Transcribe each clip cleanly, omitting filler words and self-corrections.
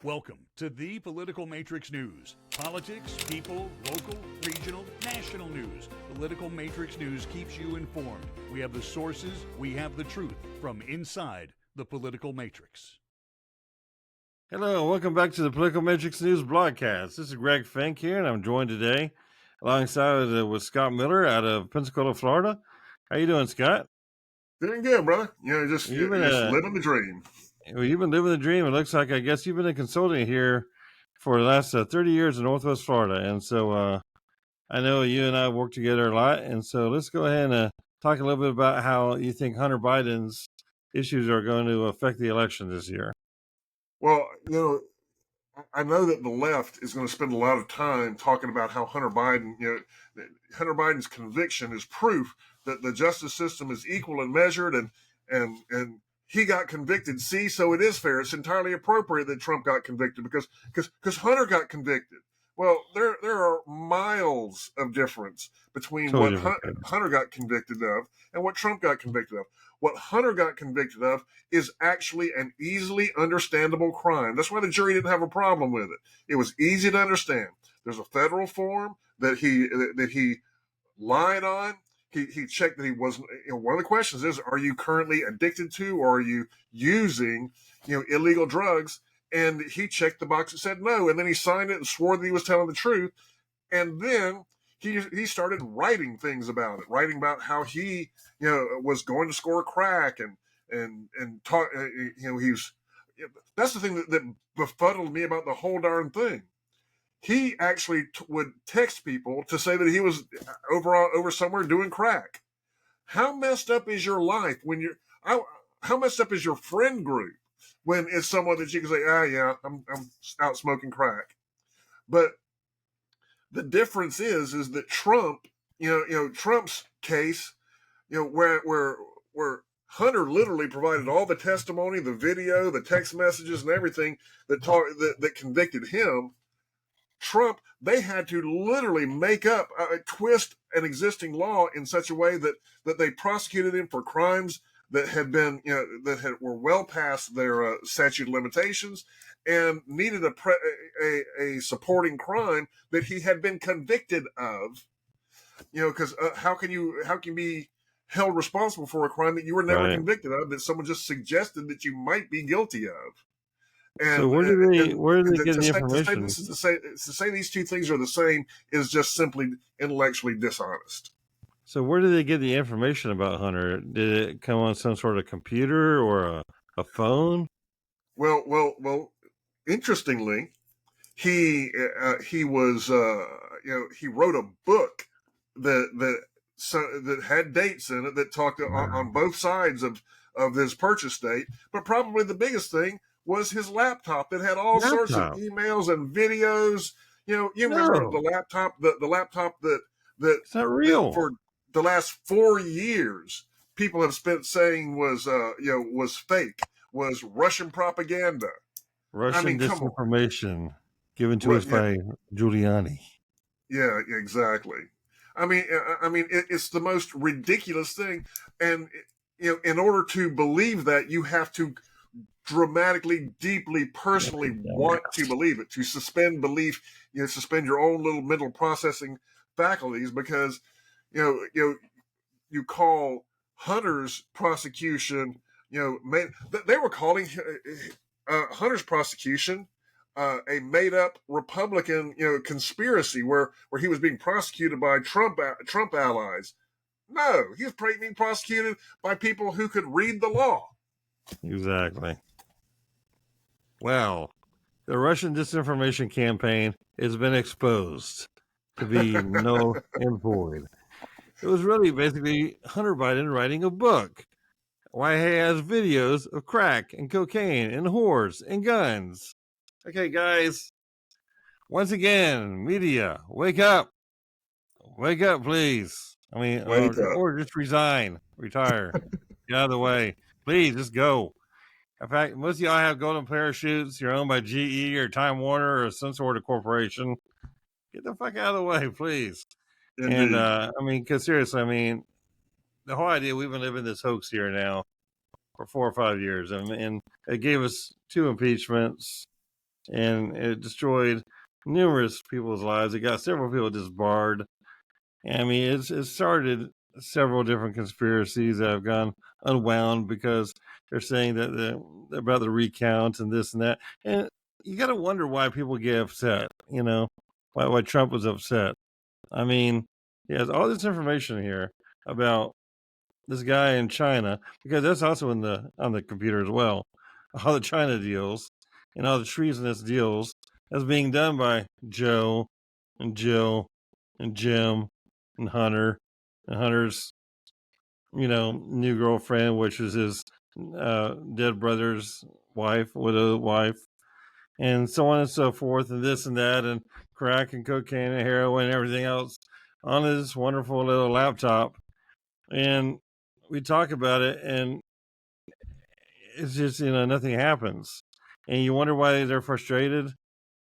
Welcome to the Political Matrix News. Politics, people, local, regional, national news. Political Matrix News keeps you informed. We have the sources, we have the truth from inside the Political Matrix. Hello, welcome back to the Political Matrix News broadcast. This is Greg Fink here, and I'm joined today alongside with Scott Miller out of Pensacola, Florida. How you doing, Scott? Doing good, brother. Just living the dream. Well, you've been living the dream. It looks like, I guess you've been a consultant here for the last 30 years in Northwest Florida. And so I know you and I work together a lot. And so let's go ahead and talk a little bit about how you think Hunter Biden's issues are going to affect the election this year. Well, I know that the left is going to spend a lot of time talking about how Hunter Biden's conviction is proof that the justice system is equal and measured, and he got convicted. See, so it is fair. It's entirely appropriate that Trump got convicted because Hunter got convicted. Well, there are miles of difference between what Hunter got convicted of and what Trump got convicted of. What Hunter got convicted of is actually an easily understandable crime. That's why the jury didn't have a problem with it. It was easy to understand. There's a federal form that he lied on. He checked that he wasn't. One of the questions is, are you currently addicted to, or are you using, illegal drugs? And he checked the box and said no. And then he signed it and swore that he was telling the truth. And then he started writing things about it, writing about how he, was going to score crack and talk. That's the thing that befuddled me about the whole darn thing. He actually would text people to say that he was over somewhere doing crack. How messed up is your life how messed up is your friend group when it's someone that you can say, I'm out smoking crack? But the difference is that Trump, Trump's case, where Hunter literally provided all the testimony, the video, the text messages, and everything that convicted him. Trump, they had to literally make up, twist an existing law in such a way that they prosecuted him for crimes that had been, were well past their statute of limitations and needed a supporting crime that he had been convicted of. Because how can you be held responsible for a crime that you were never convicted of, that someone just suggested that you might be guilty of? And so where do they get the information? To say these two things are the same is just simply intellectually dishonest. So where do they get the information about Hunter? Did it come on some sort of computer or a phone? Well. Interestingly, he was he wrote a book that had dates in it that talked on both sides of his purchase date. But probably the biggest thing was his laptop that had all sorts of emails and videos. Remember the laptop that it's not real. For the last 4 years, people have spent saying was fake, was Russian propaganda, Russian disinformation given to us by Giuliani. Yeah, exactly. It's the most ridiculous thing, and in order to believe that, you have to dramatically, deeply, personally want to believe it, to suspend belief, suspend your own little mental processing faculties, because you call Hunter's prosecution, they were calling Hunter's prosecution a made-up Republican, conspiracy where he was being prosecuted by Trump allies. No, he was being prosecuted by people who could read the law. Exactly. Well, the Russian disinformation campaign has been exposed to be null and void. It was really basically Hunter Biden writing a book. Why he has videos of crack and cocaine and whores and guns. Okay, guys. Once again, media, wake up. Wake up, please. Or just resign, retire, get out of the way. Please, just go. In fact, most of y'all have golden parachutes. You're owned by GE or Time Warner or some sort of corporation. Get the fuck out of the way, please. Indeed. And, because seriously, the whole idea, we've been living this hoax here now for 4 or 5 years. And it gave us 2 impeachments. and it destroyed numerous people's lives. It got several people disbarred. I mean, it started several different conspiracies that have gone unwound because they're saying that about the recount and this and that. And you got to wonder why people get upset, why Trump was upset. I mean, he has all this information here about this guy in China, because that's also on the computer as well. All the China deals and all the treasonous deals that's being done by Joe and Jill and Jim and Hunter and Hunter's, new girlfriend, which is his dead brother's wife, widowed wife, and so on and so forth, and this and that, and crack and cocaine and heroin and everything else on his wonderful little laptop. And we talk about it, and it's just, nothing happens. And you wonder why they're frustrated.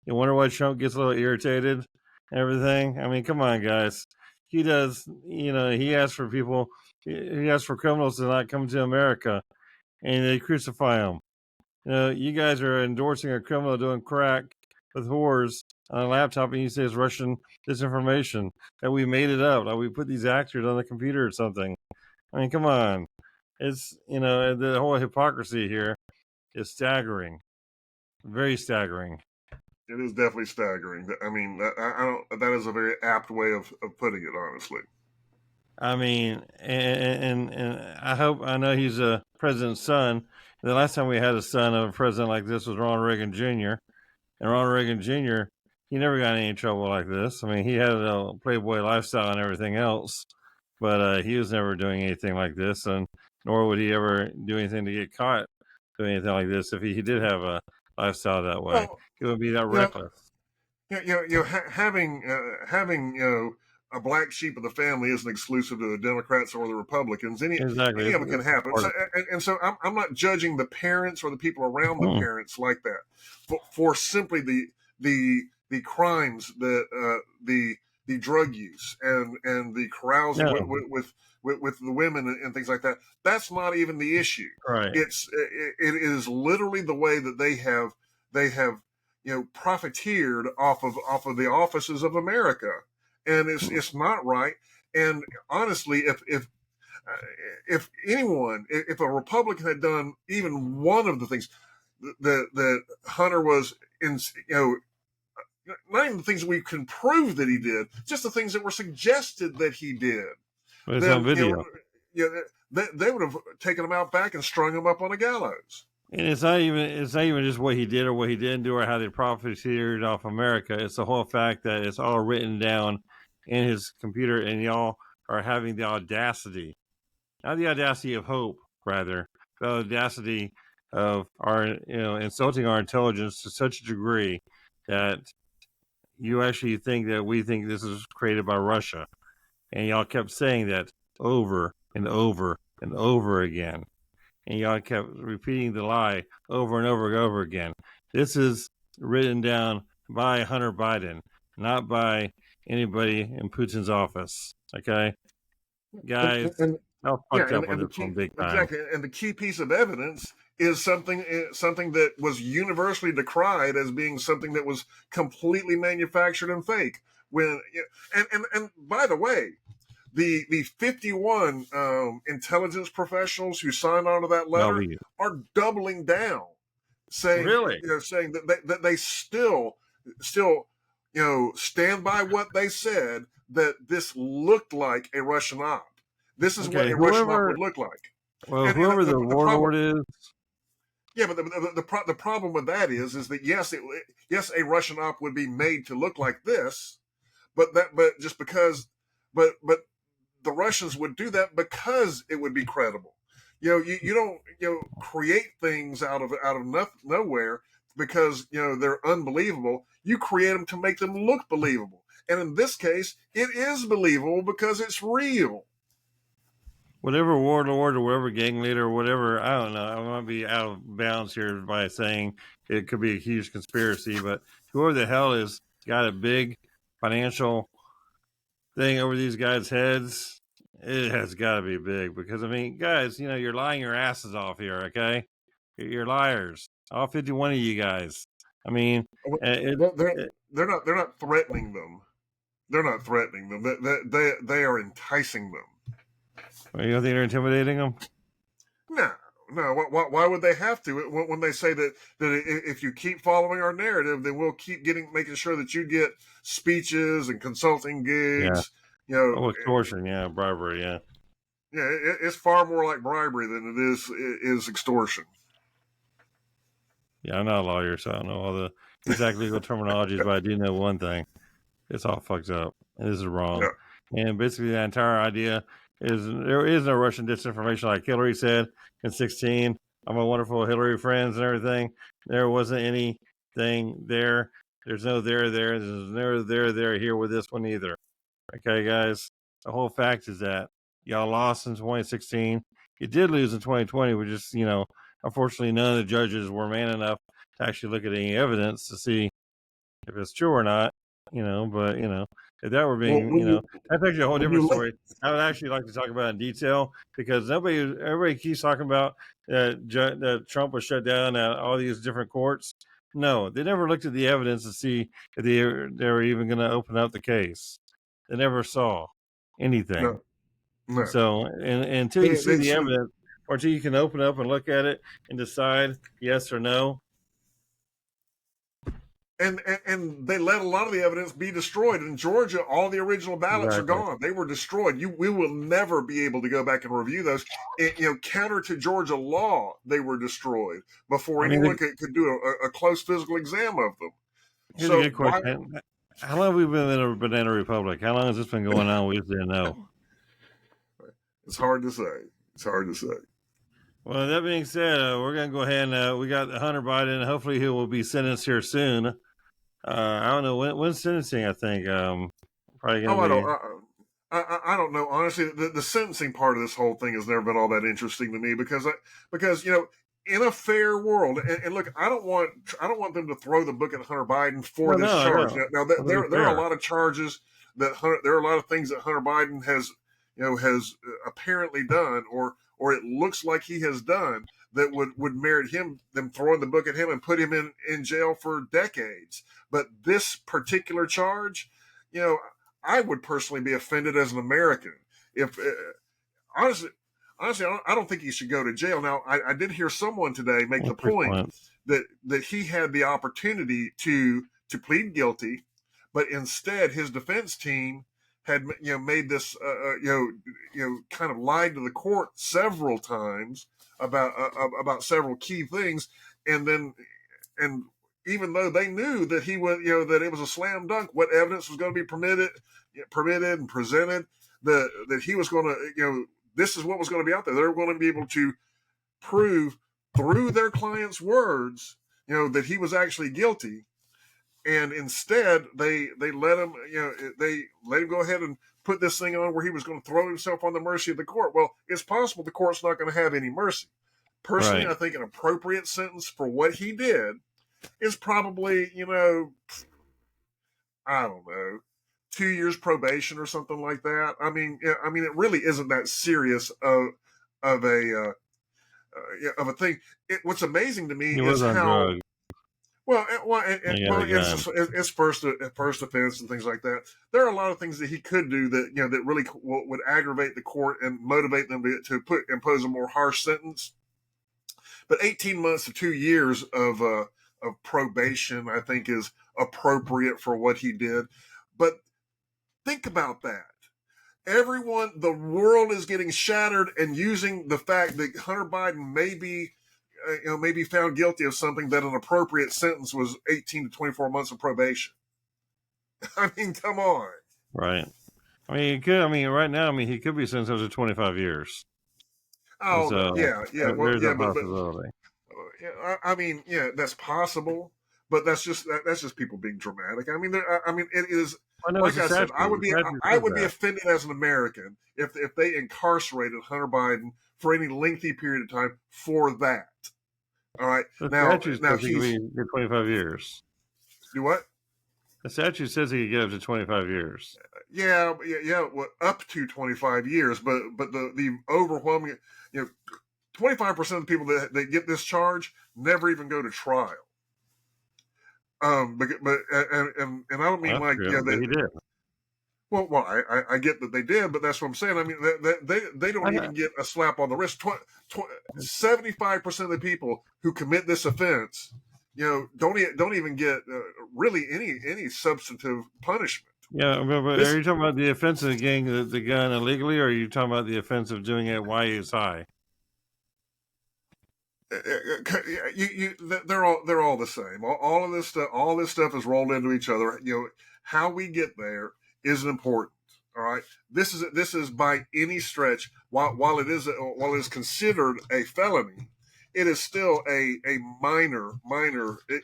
You wonder why Trump gets a little irritated and everything. I mean, come on, guys. He does, he asks for people, he asks for criminals to not come to America, and they crucify them. You guys are endorsing a criminal doing crack with whores on a laptop, and you say it's Russian disinformation, that we made it up, like we put these actors on the computer or something. I mean, come on. It's, the whole hypocrisy here is staggering, very staggering. It is definitely staggering. I mean, I don't. That is a very apt way of putting it, honestly. I mean, and I know he's a president's son. The last time we had a son of a president like this was Ronald Reagan Jr. And Ronald Reagan Jr., he never got in any trouble like this. I mean, he had a playboy lifestyle and everything else, but he was never doing anything like this, and nor would he ever do anything to get caught doing anything like this if he did have a lifestyle that way. Well, He would be that reckless. Having a black sheep of the family isn't exclusive to the Democrats or the Republicans. Any of it can happen. So I'm not judging the parents or the people around the parents like that for simply the crimes that the drug use and the carousing with the women and things like that. That's not even the issue. Right. It is literally the way that they have profiteered off of the offices of America, and it's not right. And honestly, if anyone, if a Republican had done even one of the things that Hunter was in, not even the things we can prove that he did, just the things that were suggested that he did, but it's on video. They would have taken him out back and strung him up on a gallows. And it's not even just what he did or what he didn't do or how they profiteered off America. It's the whole fact that it's all written down in his computer, and y'all are having the audacity, not the audacity of hope, rather, the audacity of our, insulting our intelligence to such a degree that you actually think that we think this is created by Russia. And y'all kept saying that over and over and over again. And y'all kept repeating the lie over and over and over again. This is written down by Hunter Biden, not by anybody in Putin's office. Okay, guys, I'll fucked up on this one big time. Exactly, and the key piece of evidence is something that was universally decried as being something that was completely manufactured and fake. And by the way, the 51 intelligence professionals who signed on to that letter are doubling down, saying saying that they still stand by what they said, that this looked like a Russian op. This is what a Russian op would look like. Well, whoever the warlord is. Yeah, but the problem with that is that yes, a Russian op would be made to look like this, but just because, but the Russians would do that because it would be credible. You don't create things out of nowhere because they're unbelievable. You create them to make them look believable, and in this case, it is believable because it's real. Whatever warlord or whatever gang leader or whatever, I don't know. I might be out of bounds here by saying it could be a huge conspiracy, but whoever the hell is got a big financial thing over these guys' heads, it has got to be big. Because, I mean, guys, you're lying your asses off here, okay? You're liars. All 51 of you guys. I mean, They're they're not threatening them. They're not threatening them. They are enticing them. you don't think they're intimidating them? No, no. Why would they have to? When they say that if you keep following our narrative, then we'll keep making sure that you get speeches and consulting Yeah. gigs. You know, Oh, extortion. Yeah, bribery. Yeah. yeah, it's far more like bribery than it is extortion. Yeah, I'm not a lawyer, so I don't know all the exact legal terminologies, but I do know one thing: it's all fucked up, and this is wrong. Yeah. And basically, the entire idea is there is no Russian disinformation, like Hillary said in 16. I'm a wonderful Hillary friends and everything. There wasn't anything there. There's no there. There's no there here with this one either. Okay, guys. The whole fact is that y'all lost in 2016. You did lose in 2020, which is, unfortunately, none of the judges were man enough to actually look at any evidence to see if it's true or not. But if that were being, that's actually a whole different story. I would actually like to talk about in detail because everybody keeps talking about that Trump was shut down at all these different courts. No, they never looked at the evidence to see if they were even going to open up the case. They never saw anything. No. So, and until you see the evidence, or until you can open up and look at it and decide yes or no. And they let a lot of the evidence be destroyed. In Georgia, all the original ballots are gone. They were destroyed. We will never be able to go back and review those. Counter to Georgia law, they were destroyed before anyone could do a close physical exam of them. Here's a good question. How long have we been in a banana republic? How long has this been going on? We just didn't know. It's hard to say. Well, that being said, we're going to go ahead and we got Hunter Biden. Hopefully he will be sentenced here soon. I don't know when's sentencing. I think probably going to be. I don't know. Honestly, the sentencing part of this whole thing has never been all that interesting to me because in a fair world, and look, I don't want them to throw the book at Hunter Biden for this charge. Now there are a lot of charges there are a lot of things that Hunter Biden has apparently done or it looks like he has done that would merit them throwing the book at him and put him in jail for decades. But this particular charge, I would personally be offended as an American if honestly, I don't think he should go to jail. Now, I did hear someone today make the point that he had the opportunity to plead guilty, but instead his defense team had made this kind of lied to the court several times about several key things, and even though they knew that he was that it was a slam dunk, what evidence was going to be permitted and presented, that he was going to this is what was going to be out there. They're going to be able to prove through their client's words that he was actually guilty. And instead, they let him, go ahead and put this thing on where he was going to throw himself on the mercy of the court. Well, it's possible the court's not going to have any mercy. Personally, right. I think an appropriate sentence for what he did is probably, I don't know, 2 years probation or something like that. I mean, it really isn't that serious of a thing. What's amazing to me is how. Drugs. It's first offense and things like that. There are a lot of things that he could do that that really would aggravate the court and motivate them to impose a more harsh sentence. But 18 months to 2 years of probation, I think, is appropriate for what he did. But think about that. The world is getting shattered and using the fact that Hunter Biden may be found guilty of something, that an appropriate sentence was 18 to 24 months of probation. I mean, come on. Right. I mean, right now, he could be sentenced to 25 years. Oh, so, yeah. There's a possibility. That's possible, but that's just people being dramatic. It is. Like I said, I would be offended as an American if they incarcerated Hunter Biden for any lengthy period of time for that. All right. Now he's 25 years. Do what? The statute says he could get up to 25 years. Yeah. Well, up to 25 years, but the overwhelming, 25% of the people that get this charge never even go to trial. but and I don't mean That's like, true. But he did. well, I get that they did, but that's what I'm saying. I mean, they don't even get a slap on the wrist. 75% of the people who commit this offense, don't even get really any substantive punishment. Yeah, but This are you talking about the offense of getting the gun illegally, or are you talking about the offense of doing it while he was high? they're all the same. All of this stuff is rolled into each other. How we get there isn't important. All right, this is by any stretch, while it is considered a felony, it is still a minor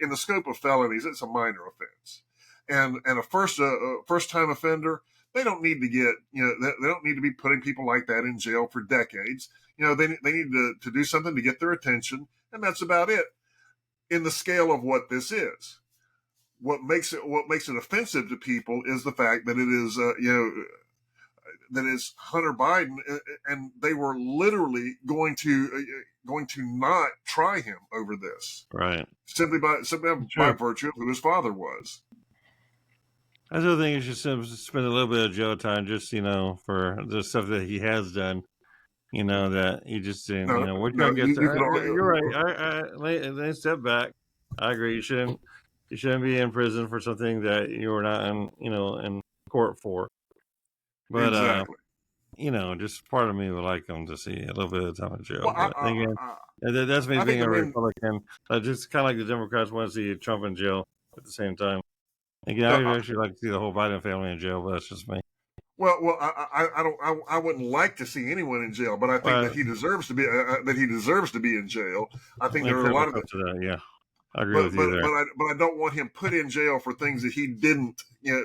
in the scope of felonies. It's a minor offense, and a first time offender, they don't need to get they don't need to be putting people like that in jail for decades. They need to do something to get their attention, and that's about it. In the scale of what this is, what makes it offensive to people is the fact that it is that is Hunter Biden, and they were literally going to not try him over this, Right. simply by virtue of who his father was. I still think you should spend a little bit of jail time, just for the stuff that he has done. That he just didn't. We're trying to get. You're right. I step back. I agree. You shouldn't be in prison for something that you were not in court for. But Exactly. just part of me would like him to see a little bit of time in jail. Well, but again, that's me being a Republican. Just kind of like the Democrats want to see Trump in jail at the same time. Again, I would actually like to see the whole Biden family in jail, but that's just me. Well, I wouldn't like to see anyone in jail, but I think that he deserves to be in jail. I think there are a lot of that. Yeah, I agree with you there. But I don't want him put in jail for things that he didn't. I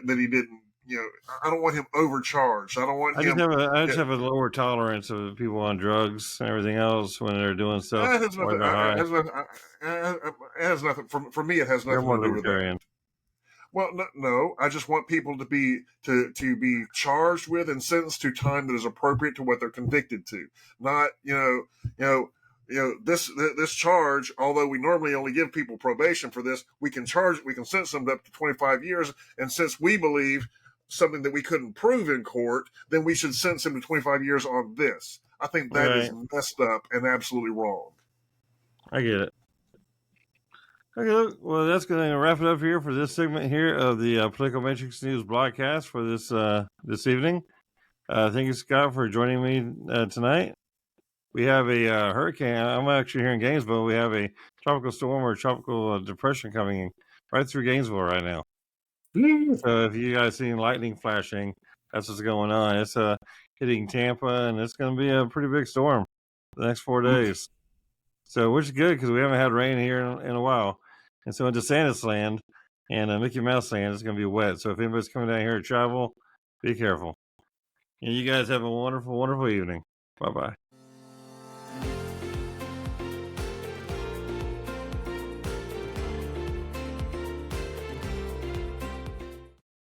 don't want him overcharged. I don't want him. I just have a lower tolerance of people on drugs and everything else when they're doing stuff. It has nothing. For me, it has nothing to do with that. Well, no, I just want people to be charged with and sentenced to time that is appropriate to what they're convicted to. Not, this charge, although we normally only give people probation for this, we can sentence them up to 25 years. And since we believe something that we couldn't prove in court, then we should sentence him to 25 years on this. I think that is messed up and absolutely wrong. I get it. Okay, well, that's going to wrap it up here for this segment here of the Political Matrix News broadcast for this evening. Thank you, Scott, for joining me tonight. We have a hurricane. I'm actually here in Gainesville. We have a tropical storm or tropical depression coming right through Gainesville right now. So if you guys see lightning flashing, that's what's going on. It's hitting Tampa, and it's going to be a pretty big storm the next 4 days. So, which is good because we haven't had rain here in a while. And so in DeSantis land and Mickey Mouse land, it's going to be wet. So if anybody's coming down here to travel, be careful. And you guys have a wonderful, wonderful evening. Bye-bye.